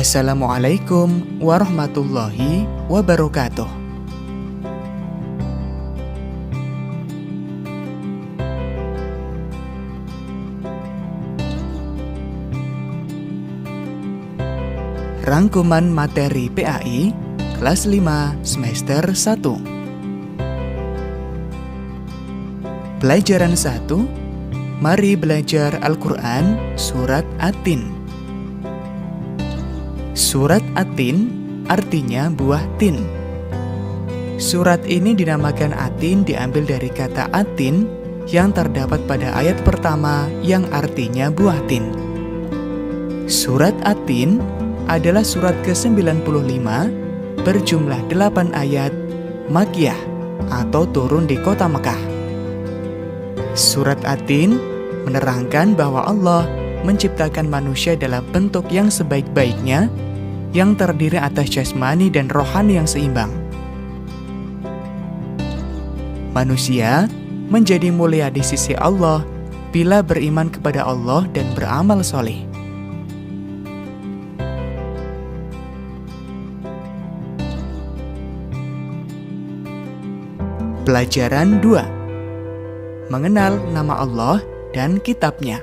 Assalamualaikum warahmatullahi wabarakatuh. Rangkuman materi PAI kelas 5 semester 1. Pelajaran 1. Mari belajar Al-Quran Surat At-Tin. Surat At-Tin artinya buah tin. Surat ini dinamakan At-Tin diambil dari kata At-Tin yang terdapat pada ayat pertama yang artinya buah tin. Surat At-Tin adalah surat ke-95 berjumlah 8 ayat Makkiyah atau turun di kota Mekah. Surat At-Tin menerangkan bahwa Allah menciptakan manusia dalam bentuk yang sebaik-baiknya, yang terdiri atas jasmani dan rohani yang seimbang. Manusia menjadi mulia di sisi Allah bila beriman kepada Allah dan beramal soleh. Pelajaran 2. Mengenal nama Allah dan kitabnya.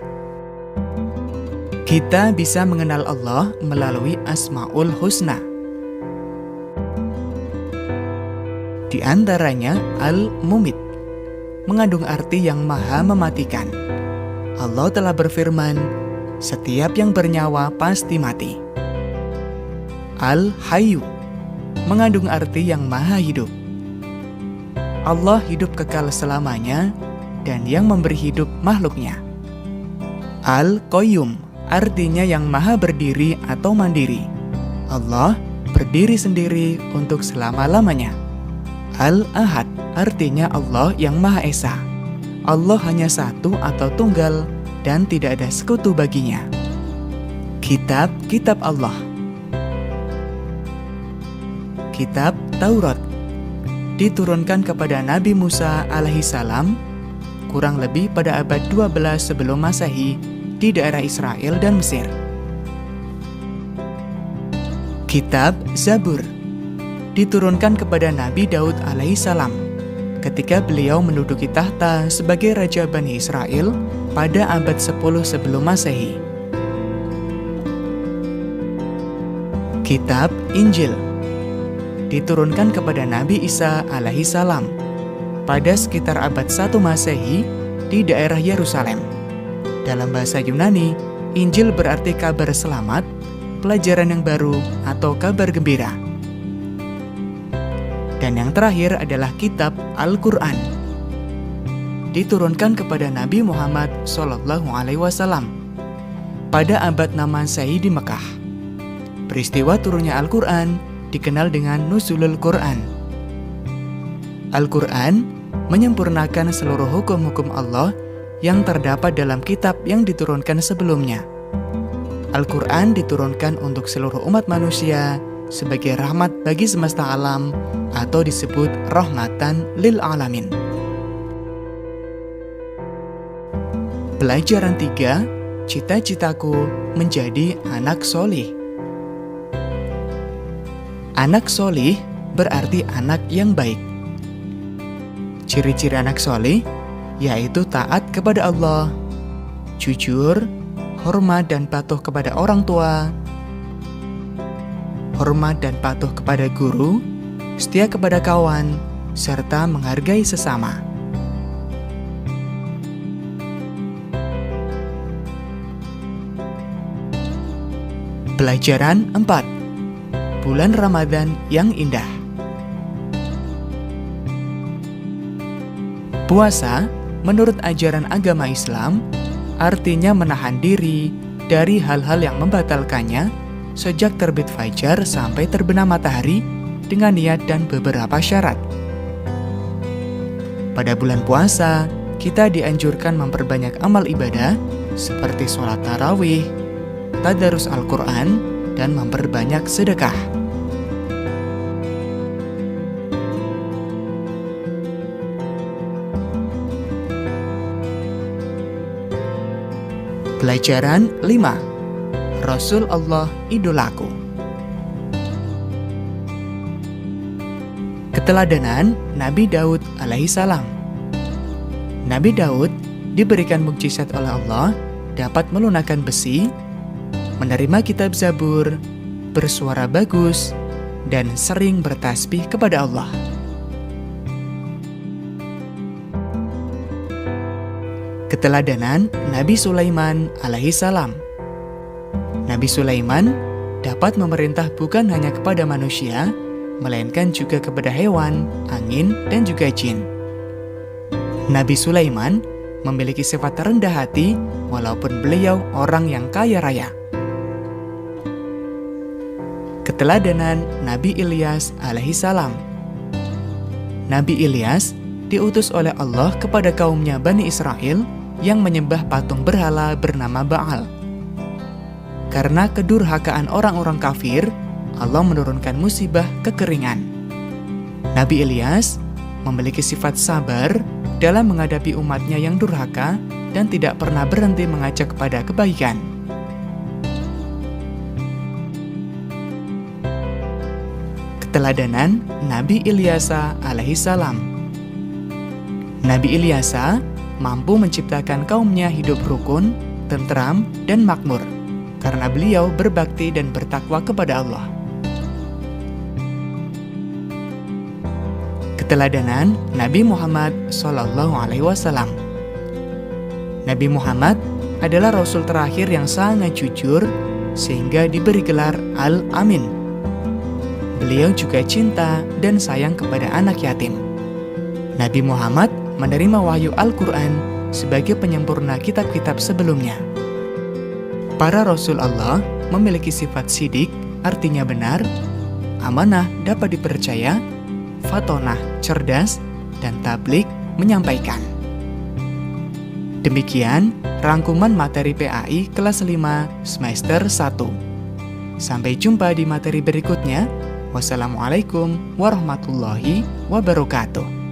Kita bisa mengenal Allah melalui Asmaul Husna. Di antaranya Al-Mumit, mengandung arti yang maha mematikan. Allah telah berfirman, setiap yang bernyawa pasti mati. Al-Hayyu, mengandung arti yang maha hidup. Allah hidup kekal selamanya dan yang memberi hidup makhluknya. Al-Qayyum, artinya yang maha berdiri atau mandiri. Allah berdiri sendiri untuk selama-lamanya. Al-Ahad, artinya Allah yang Maha Esa. Allah hanya satu atau tunggal dan tidak ada sekutu baginya. Kitab-kitab Allah. Kitab Taurat diturunkan kepada Nabi Musa alaihissalam kurang lebih pada abad 12 sebelum Masehi di daerah Israel dan Mesir. Kitab Zabur diturunkan kepada Nabi Daud alaihissalam ketika beliau menduduki tahta sebagai Raja Bani Israel pada abad 10 sebelum Masehi. Kitab Injil diturunkan kepada Nabi Isa alaihissalam pada sekitar abad 1 Masehi di daerah Yerusalem. Dalam bahasa Yunani, Injil berarti kabar selamat, pelajaran yang baru, atau kabar gembira. Dan yang terakhir adalah kitab Al-Quran. Diturunkan kepada Nabi Muhammad SAW pada abad 6 Masehi di Mekah. Peristiwa turunnya Al-Quran dikenal dengan Nuzulul Quran. Al-Quran menyempurnakan seluruh hukum-hukum Allah yang terdapat dalam kitab yang diturunkan sebelumnya. Al-Quran diturunkan untuk seluruh umat manusia sebagai rahmat bagi semesta alam atau disebut rahmatan lil alamin. Pelajaran 3. Cita-citaku menjadi anak solih. Anak solih berarti anak yang baik. Ciri-ciri anak solih yaitu taat kepada Allah, jujur, hormat dan patuh kepada orang tua, hormat dan patuh kepada guru, setia kepada kawan, serta menghargai sesama. Pelajaran 4. Bulan Ramadan yang indah. Puasa menurut ajaran agama Islam, artinya menahan diri dari hal-hal yang membatalkannya sejak terbit fajar sampai terbenam matahari dengan niat dan beberapa syarat. Pada bulan puasa, kita dianjurkan memperbanyak amal ibadah seperti sholat tarawih, tadarus Al-Quran, dan memperbanyak sedekah. Pelajaran 5. Rasul Allah idolaku. Keteladanan Nabi Daud alaihissalam. Nabi Daud diberikan mukjizat oleh Allah dapat melunakkan besi, menerima kitab Zabur, bersuara bagus, dan sering bertasbih kepada Allah. Keteladanan Nabi Sulaiman alaihissalam. Nabi Sulaiman dapat memerintah bukan hanya kepada manusia, melainkan juga kepada hewan, angin, dan juga jin. Nabi Sulaiman memiliki sifat rendah hati walaupun beliau orang yang kaya raya. Keteladanan Nabi Ilyas alaihissalam. Nabi Ilyas diutus oleh Allah kepada kaumnya Bani Israel yang menyembah patung berhala bernama Baal. Karena kedurhakaan orang-orang kafir, Allah menurunkan musibah kekeringan. Nabi Ilyas memiliki sifat sabar dalam menghadapi umatnya yang durhaka dan tidak pernah berhenti mengajak kepada kebaikan. Keteladanan Nabi Ilyasa alaihissalam. Nabi Ilyasa mampu menciptakan kaumnya hidup rukun, tentram, dan makmur karena beliau berbakti dan bertakwa kepada Allah. Keteladanan Nabi Muhammad SAW. Nabi Muhammad adalah Rasul terakhir yang sangat jujur sehingga diberi gelar Al-Amin. Beliau juga cinta dan sayang kepada anak yatim. Nabi Muhammad menerima wahyu Al-Quran sebagai penyempurna kitab-kitab sebelumnya. Para Rasul Allah memiliki sifat sidik, artinya benar, amanah dapat dipercaya, fatonah cerdas, dan tablik menyampaikan. Demikian rangkuman materi PAI kelas 5 semester 1. Sampai jumpa di materi berikutnya. Wassalamualaikum warahmatullahi wabarakatuh.